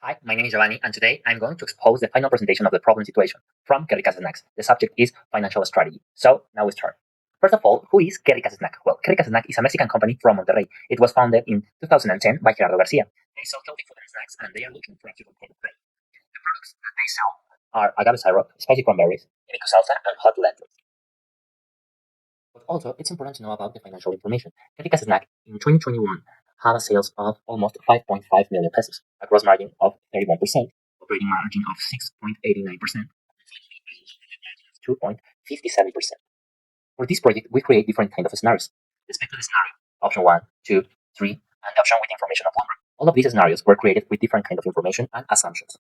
Hi, my name is Giovanni, and today I'm going to expose the final presentation of the problem situation from Kerry Snack. The subject is financial strategy. So now we start. First of all, who is Kerry Snack? Well, Kerry Snack is a Mexican company from Monterrey. It was founded in 2010 by Gerardo Garcia. They sell healthy food and snacks, and they are looking for a future corporate growth. The products that they sell are agave syrup, spicy cranberries, hibiscus salsa, and hot lentils. But also, it's important to know about the financial information. Kerry Snack in 2021 had a sales of almost 5.5 million pesos, a gross margin of 31%, operating margin of 6.89%, 2.57%. For this project, we create different kinds of scenarios. The expected scenario, option 1, 2, 3, and the option with information of number. All of these scenarios were created with different kinds of information and assumptions.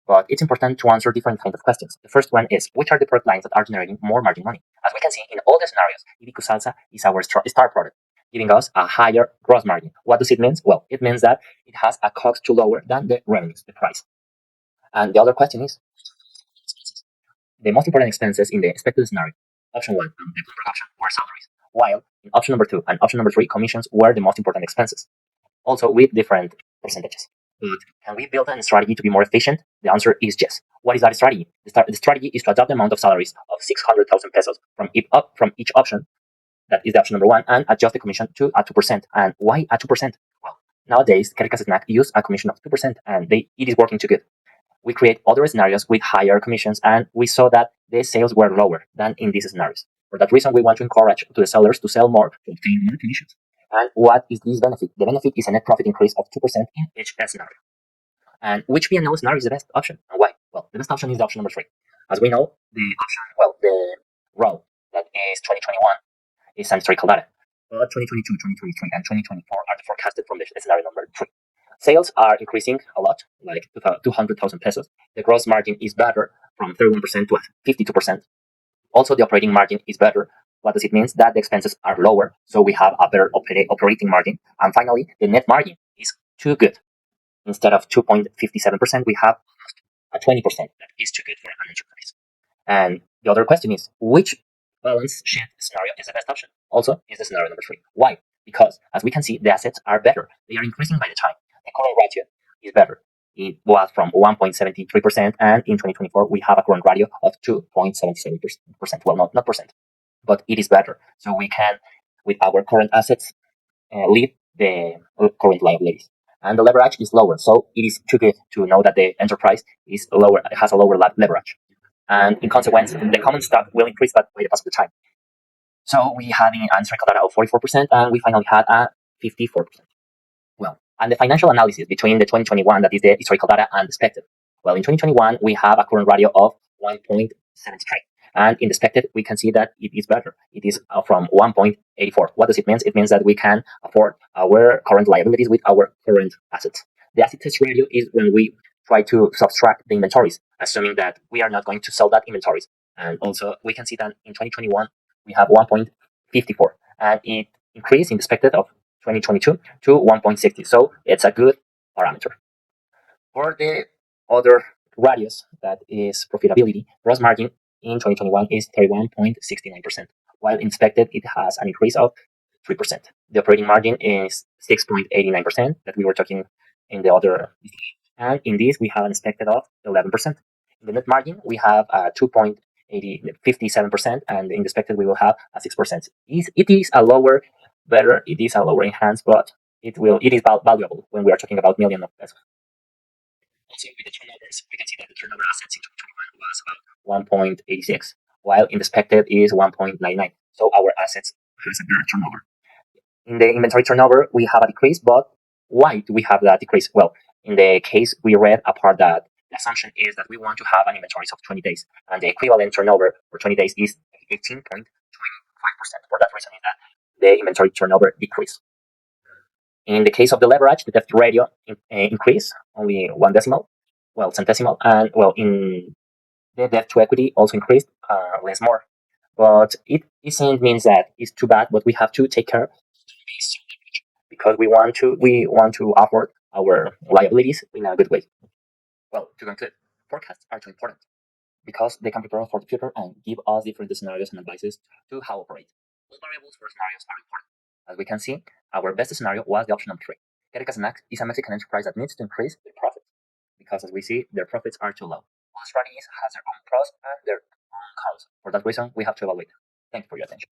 But it's important to answer different kinds of questions. The first one is, which are the product lines that are generating more margin money? As we can see in all the scenarios, hibiscus salsa is our star product, giving us a higher gross margin. What does it mean? Well, it means that it has a cost to lower than the revenues, the price. And the other question is, the most important expenses in the expected scenario. Option 1, the option were salaries, while in option number 2 and option number 3, commissions were the most important expenses, also with different percentages. But can we build a strategy to be more efficient? The answer is yes. What is that strategy? The strategy is to adopt the amount of salaries of 600,000 pesos from each option, that is the option number 1, and adjust the commission to a 2%. And why a 2%? Well, nowadays, Kerry Snack use a commission of 2%, and it is working too good. We create other scenarios with higher commissions, and we saw that the sales were lower than in these scenarios. For that reason, we want to encourage to the sellers to sell more to obtain more commissions. And what is this benefit? The benefit is a net profit increase of 2% in each scenario. And which P&L scenario is the best option, and why? Well, the best option is the option number 3. As we know, the row that is 2021 is some historical data. But 2022, 2023, and 2024 are the forecasted from the scenario number 3. Sales are increasing a lot, like 200,000 pesos. The gross margin is better from 31% to 52%. Also, the operating margin is better. What does it mean? That the expenses are lower, so we have a better operating margin. And finally, the net margin is too good. Instead of 2.57%, we have a 20%. That is too good for an enterprise. And the other question is, which balance sheet scenario is the best option? Also, is the scenario number 3. Why? Because, as we can see, the assets are better. They are increasing by the time. The current ratio is better. It was from 1.73%, and in 2024, we have a current ratio of 2.77%. Well, not percent, but it is better. So we can, with our current assets, leave the current liabilities. And the leverage is lower, so it is too good to know that the enterprise is lower. It has a lower leverage, and in consequence, the common stock will increase, but by the passage of time. So we had an historical data of 44%, and we finally had a 54%. Well, and the financial analysis between the 2021, that is the historical data, and expected. Well, in 2021, we have a current ratio of 1.73. And in the expected, we can see that it is better. It is from 1.84. What does it mean? It means that we can afford our current liabilities with our current assets. The asset test ratio is when we try to subtract the inventories, assuming that we are not going to sell that inventories. And also, we can see that in 2021, we have 1.54. And it increased in the expected of 2022 to 1.60. So it's a good parameter. For the other radius, that is profitability, gross margin in 2021 is 31.69%, while inspected it has an increase of 3%. The operating margin is 6.89% that we were talking in the other, and in this we have an expected of 11%. In the net margin we have 2.57%, and in the expected we will have a 6%. It is a lower enhanced, but it is valuable when we are talking about millions of pesos. Also, with the turnovers, we can see that the turnover assets in 2021 was about 1.86, while in the expected is 1.99. So our assets has a better turnover. In the inventory turnover, we have a decrease, but why do we have that decrease? Well, in the case we read apart that the assumption is that we want to have an inventory of 20 days, and the equivalent turnover for 20 days is 18.25%. For that reason, is that the inventory turnover decrease. In the case of the leverage, the debt ratio increase only one centesimal, and in the debt to equity also increased less more. But it isn't means that it's too bad, but we have to take care because we want to afford our liabilities in a good way. Well, to conclude, forecasts are too important because they can prepare us for the future and give us different scenarios and advices to how to operate. All variables for scenarios are important. As we can see, our best scenario was the option number 3. Kerry Snack is a Mexican enterprise that needs to increase their profit. because, as we see, their profits are too low. All strategies has their own pros and their own cons. For that reason, we have to evaluate them. Thank you for your attention.